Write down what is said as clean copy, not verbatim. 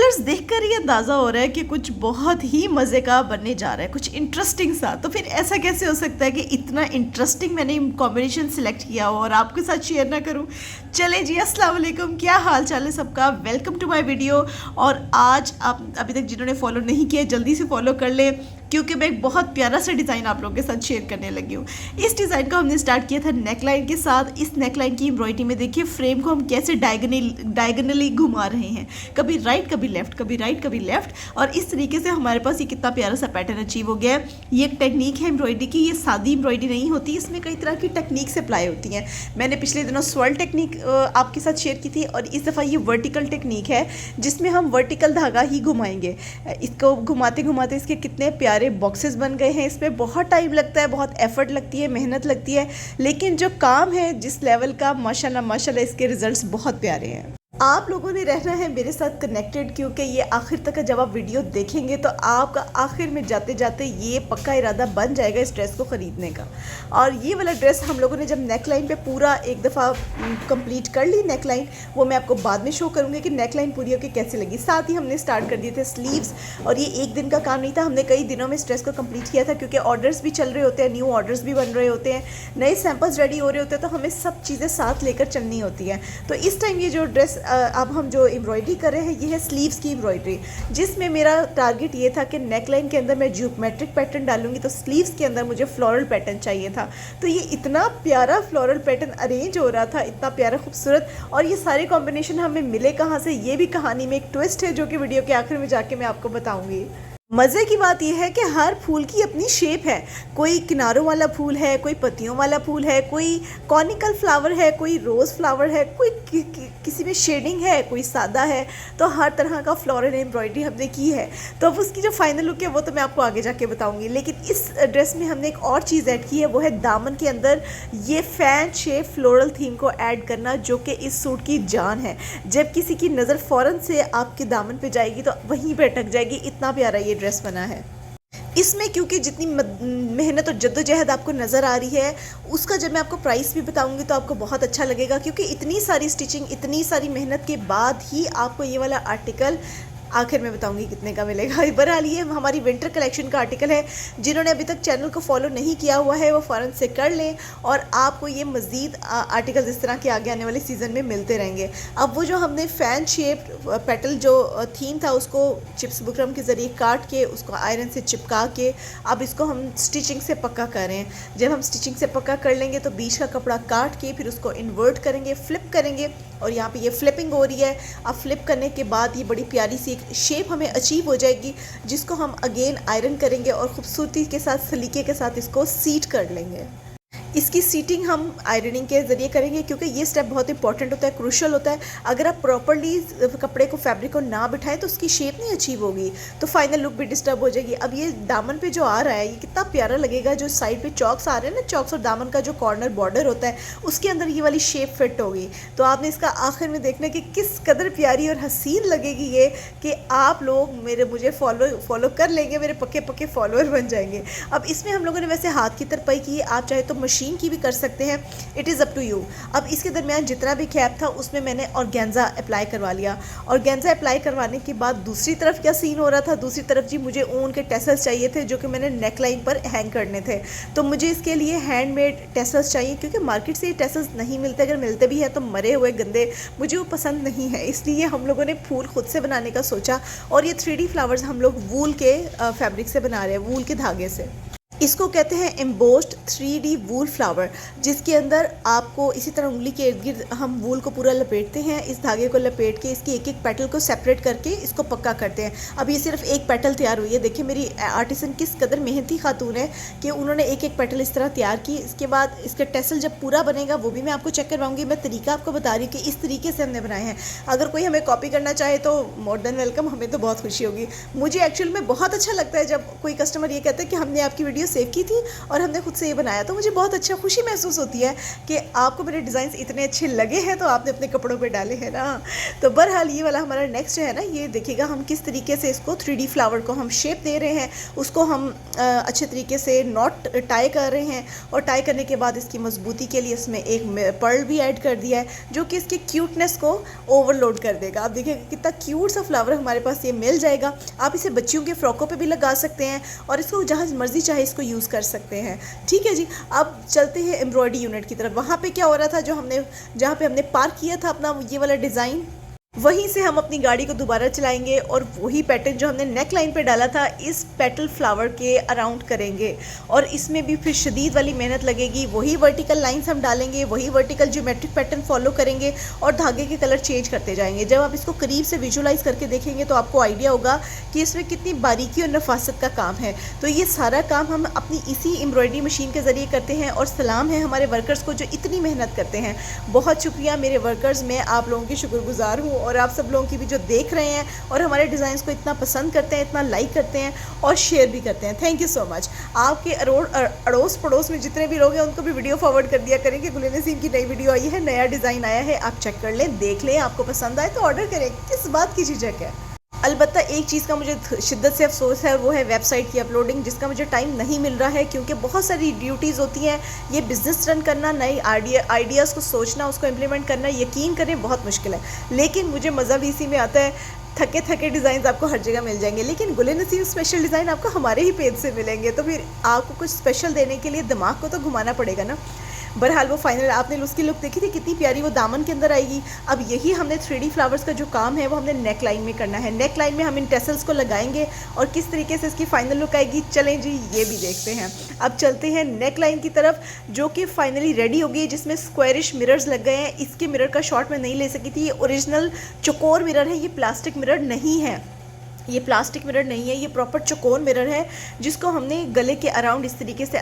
Colours देखकर ही अंदाज़ा हो रहा है कि कुछ बहुत ही मज़े का बनने जा रहा है, कुछ इंटरेस्टिंग सा। तो फिर ऐसा कैसे हो सकता है कि इतना इंटरेस्टिंग मैंने कॉम्बिनेशन सिलेक्ट किया हो और आपके साथ शेयर ना करूं। चले जी, अस्सलाम वालेकुम, क्या हाल चाल है सबका। Welcome to my video. और आज आप अभी तक जिन्होंने फॉलो नहीं किया जल्दी से फॉलो कर ले, क्योंकि मैं एक बहुत प्यारा सा डिज़ाइन आप लोगों के साथ शेयर करने लगी हूँ। इस डिज़ाइन को हमने स्टार्ट किया था नेकलाइन के साथ। इस नेकलाइन की एम्ब्रॉयडरी में देखिए फ्रेम को हम कैसे डायगनली घुमा रहे हैं, कभी राइट कभी लेफ्ट, कभी राइट कभी लेफ्ट, और इस तरीके से हमारे पास ये कितना प्यारा सा पैटर्न अचीव हो गया है। ये एक टेक्निक है एम्ब्रॉयडरी की, ये सादी एम्ब्रॉयडरी नहीं होती, इसमें कई तरह की टेक्निक से अप्लाई होती हैं। मैंने पिछले दिनों स्वर्ल टेक्निक आपके साथ शेयर की थी, और इस दफ़ा ये वर्टिकल टेक्निक है जिसमें हम वर्टिकल धागा ही घुमाएंगे। इसको घुमाते घुमाते इसके कितने प्यारे बॉक्सेस बन गए हैं। इसमें बहुत टाइम लगता है, बहुत एफर्ट लगती है, मेहनत लगती है, लेकिन जो काम है जिस लेवल का, माशाल्लाह माशाल्लाह इसके रिजल्ट्स बहुत प्यारे हैं। आप लोगों ने रहना है मेरे साथ कनेक्टेड, क्योंकि ये आखिर तक जब आप वीडियो देखेंगे तो आपका आखिर में जाते जाते ये पक्का इरादा बन जाएगा इस ड्रेस को ख़रीदने का। और ये वाला ड्रेस हम लोगों ने जब नेकलाइन पे पूरा एक दफ़ा कंप्लीट कर ली नेकलाइन, वो मैं आपको बाद में शो करूँगी कि नेकलाइन पूरी होकर कैसे लगी। साथ ही हमने स्टार्ट कर दिए थे स्लीव्स, और ये एक दिन का काम नहीं था, हमने कई दिनों में इस ड्रेस को कंप्लीट किया था, क्योंकि ऑर्डर्स भी चल रहे होते हैं, न्यू ऑर्डर्स भी बन रहे होते हैं, नए सैम्पल्स रेडी हो रहे होते हैं, तो हमें सब चीज़ें साथ लेकर चलनी होती हैं। तो इस टाइम ये जो ड्रेस अब हम जो एम्ब्रॉयडरी कर रहे हैं ये है स्लीव्स की एम्ब्रॉयडरी, जिसमें मेरा टारगेट ये था कि नेकलाइन के अंदर मैं ज्योमेट्रिक पैटर्न डालूंगी, तो स्लीव्स के अंदर मुझे फ्लोरल पैटर्न चाहिए था। तो ये इतना प्यारा फ्लोरल पैटर्न अरेंज हो रहा था, इतना प्यारा खूबसूरत, और ये सारे कॉम्बिनेशन हमें मिले कहाँ से, ये भी कहानी में एक ट्विस्ट है जो कि वीडियो के आखिर में जाके मैं आपको बताऊँगी। मज़े की बात यह है कि हर फूल की अपनी शेप है। कोई किनारों वाला फूल है, कोई पत्तियों वाला फूल है, कोई कॉनिकल फ्लावर है, कोई रोज़ फ्लावर है, कोई किसी में शेडिंग है, कोई सादा है। तो हर तरह का फ्लोरल एम्ब्रॉयडरी हमने की है। तो अब उसकी जो फाइनल लुक है वो तो मैं आपको आगे जाके बताऊंगी, लेकिन इस ड्रेस में हमने एक और चीज़ ऐड की है, वो है दामन के अंदर ये फैन शेप फ्लोरल थीम को ऐड करना, जो कि इस सूट की जान है। जब किसी की नज़र फ़ौरन से आपके दामन पे जाएगी तो वहीं पर अटक जाएगी, इतना प्यारा ये ड्रेस बना है। इसमें क्योंकि जितनी मेहनत और जद्दोजहद आपको नज़र आ रही है, उसका जब मैं आपको प्राइस भी बताऊंगी तो आपको बहुत अच्छा लगेगा, क्योंकि इतनी सारी स्टिचिंग, इतनी सारी मेहनत के बाद ही आपको ये वाला आर्टिकल आखिर में बताऊंगी कितने का मिलेगा। बहरहाल ये हमारी विंटर कलेक्शन का आर्टिकल है। जिन्होंने अभी तक चैनल को फॉलो नहीं किया हुआ है वो फ़ौरन से कर लें, और आपको ये मज़ीद आर्टिकल्स इस तरह के आगे आने वाले सीज़न में मिलते रहेंगे। अब वो जो हमने फ़ैन शेप पेटल जो थीम था उसको चिप्स बुकरम के ज़रिए काट के उसको आयरन से चिपका के अब इसको हम स्टिचिंग से पक्का कर रहे हैं। जब हम स्टिचिंग से पक्का कर लेंगे तो बीच का कपड़ा काट के फिर उसको इन्वर्ट करेंगे, फ्लिप करेंगे, और यहाँ पे ये फ्लिपिंग हो रही है। अब फ्लिप करने के बाद ये बड़ी प्यारी सी शेप हमें अचीव हो जाएगी, जिसको हम अगेन आयरन करेंगे और ख़ूबसूरती के साथ, सलीके के साथ इसको सीट कर लेंगे। इसकी सीटिंग हम आयरनिंग के ज़रिए करेंगे, क्योंकि ये स्टेप बहुत इंपॉर्टेंट होता है, क्रूशल होता है। अगर आप प्रॉपर्ली कपड़े को, फैब्रिक को ना बिठाएं तो उसकी शेप नहीं अचीव होगी, तो फाइनल लुक भी डिस्टर्ब हो जाएगी। अब ये दामन पे जो आ रहा है ये कितना प्यारा लगेगा, जो साइड पे चॉक्स आ रहे हैं ना, चॉक्स और दामन का जो कॉर्नर बॉर्डर होता है उसके अंदर ये वाली शेप फिट होगी। तो आपने इसका आखिर में देखना कि किस कदर प्यारी और हसीन लगेगी ये, कि आप लोग मुझे फॉलो कर लेंगे, मेरे पक्के पक्के फॉलोअर बन जाएंगे। अब इसमें हम लोगों ने वैसे हाथ की तरपाई की है, आप चाहे तो मशीन की भी कर सकते हैं, it is up to you. अब इसके दरमियान जितना भी कैप था उसमें मैंने ऑर्गेन्जा अप्लाई करवा लिया। ऑर्गेन्जा अप्लाई करवाने के बाद दूसरी तरफ क्या सीन हो रहा था, दूसरी तरफ जी मुझे ऊन के टेसल्स चाहिए थे, जो कि मैंने नेकलाइन पर हैंग करने थे। तो मुझे इसके लिए हैंडमेड टेसल्स चाहिए, क्योंकि मार्केट से ये टेसल्स नहीं मिलते, अगर मिलते भी हैं तो मरे हुए गंदे, मुझे वो पसंद नहीं है। इसलिए हम लोगों ने फूल खुद से बनाने का सोचा, और ये 3D फ्लावर्स हम लोग वूल के फैब्रिक से बना रहे हैं, वूल के धागे से। इसको कहते हैं एम्बोस्ड 3D वूल फ्लावर, जिसके अंदर आपको इसी तरह उंगली के इर्द गिर्द हम वूल को पूरा लपेटते हैं। इस धागे को लपेट के इसकी एक एक पेटल को सेपरेट करके इसको पक्का करते हैं। अब ये सिर्फ एक पेटल तैयार हुई है, देखिए मेरी आर्टिसन किस कदर मेहनती खातून है कि उन्होंने एक एक पेटल इस तरह तैयार की। इसके बाद इसका टेसल जब पूरा बनेगा वो भी मैं आपको चेक करवाऊंगी। मैं तरीका आपको बता रही हूँ कि इस तरीके से हमने बनाए हैं। अगर कोई हमें कॉपी करना चाहे तो मोर देन वेलकम, हमें तो बहुत खुशी होगी। मुझे एक्चुअल में बहुत अच्छा लगता है जब कोई कस्टमर ये कहता है कि हमने आपकी वीडियो सेव की थी और हमने खुद से ये बनाया। तो मुझे बहुत अच्छा खुशी महसूस होती है कि आपको मेरे डिज़ाइंस इतने अच्छे लगे हैं तो आपने अपने कपड़ों पे डाले हैं ना। तो बहरहाल ये वाला हमारा नेक्स्ट है ना, ये देखिएगा हम किस तरीके से इसको 3D फ्लावर को हम शेप दे रहे हैं, उसको हम अच्छे तरीके से नॉट टाई कर रहे हैं। और टाई करने के बाद इसकी मजबूती के लिए इसमें एक पर्ल भी ऐड कर दिया है जो कि इसकी क्यूटनेस को ओवरलोड कर देगा। आप देखिए कितना क्यूट सा फ्लावर हमारे पास ये मिल जाएगा। आप इसे बच्चियों के फ्रॉकों पे भी लगा सकते हैं और इसको जहाँ मर्जी चाहे इसको यूज़ कर सकते हैं। ठीक है जी, अब चलते हैं एम्ब्रॉयडरी यूनिट की तरफ। वहाँ पे क्या हो रहा था, जहाँ पे हमने पार्क किया था अपना ये वाला डिज़ाइन, वहीं से हम अपनी गाड़ी को दोबारा चलाएंगे और वही पैटर्न जो हमने नेक लाइन पे डाला था इस पेटल फ्लावर के अराउंड करेंगे। और इसमें भी फिर शदीद वाली मेहनत लगेगी। वही वर्टिकल लाइंस हम डालेंगे, वही वर्टिकल ज्योमेट्रिक पैटर्न फॉलो करेंगे और धागे के कलर चेंज करते जाएंगे। जब आप इसको करीब से विजुलाइज करके देखेंगे तो आपको आइडिया होगा कि इसमें कितनी बारीकी और नफासत का काम है। तो ये सारा काम हम अपनी इसी एम्ब्रॉयडरी मशीन के ज़रिए करते हैं। और सलाम है हमारे वर्कर्स को जो इतनी मेहनत करते हैं। बहुत शुक्रिया मेरे वर्कर्स, मैं आप लोगों की शुक्रगुजार हूँ और आप सब लोगों की भी जो देख रहे हैं और हमारे डिज़ाइंस को इतना पसंद करते हैं, इतना लाइक करते हैं और शेयर भी करते हैं। Thank you so much. आपके अड़ोस पड़ोस में जितने भी लोग हैं उनको भी वीडियो फॉरवर्ड कर दिया करें कि गुल नसीम की नई वीडियो आई है, नया डिज़ाइन आया है, आप चेक कर लें, देख लें, आपको पसंद आए तो ऑर्डर करें। किस बात की झिझक है। अलबत्ता एक चीज़ का मुझे शिद्दत से अफसोस है, वो है वेबसाइट की अपलोडिंग, जिसका मुझे टाइम नहीं मिल रहा है क्योंकि बहुत सारी ड्यूटीज़ होती हैं। ये बिज़नेस रन करना, नई आइडियाज़ को सोचना, उसको इम्प्लीमेंट करना, यकीन करें बहुत मुश्किल है। लेकिन मुझे मज़ा भी इसी में आता है। थके थके डिज़ाइन आपको हर जगह मिल जाएंगे, लेकिन गुल नसीम स्पेशल डिज़ाइन आपको हमारे ही पेज से मिलेंगे। तो फिर आपको कुछ स्पेशल देने के लिए दिमाग को तो घुमाना पड़ेगा ना। बहरहाल वो फाइनल आपने उसकी लुक देखी थी कितनी प्यारी, वो दामन के अंदर आएगी। अब यही हमने 3D फ्लावर्स का जो काम है वो हमने नेक लाइन में करना है। नेक लाइन में हम इन टेसल्स को लगाएंगे और किस तरीके से इसकी फाइनल लुक आएगी, चलें जी ये भी देखते हैं। अब चलते हैं नेक लाइन की तरफ जो कि फाइनली रेडी हो गई है, जिसमें स्क्वायरिश मिरर्स लग गए हैं। इसके मिरर का शॉट मैं नहीं ले सकी थी, ये ओरिजिनल चौकोर मिरर है, ये प्लास्टिक मिरर नहीं है। ये प्लास्टिक मिरर नहीं है, ये प्रॉपर चौकोर मिरर है जिसको हमने गले के अराउंड इस तरीके से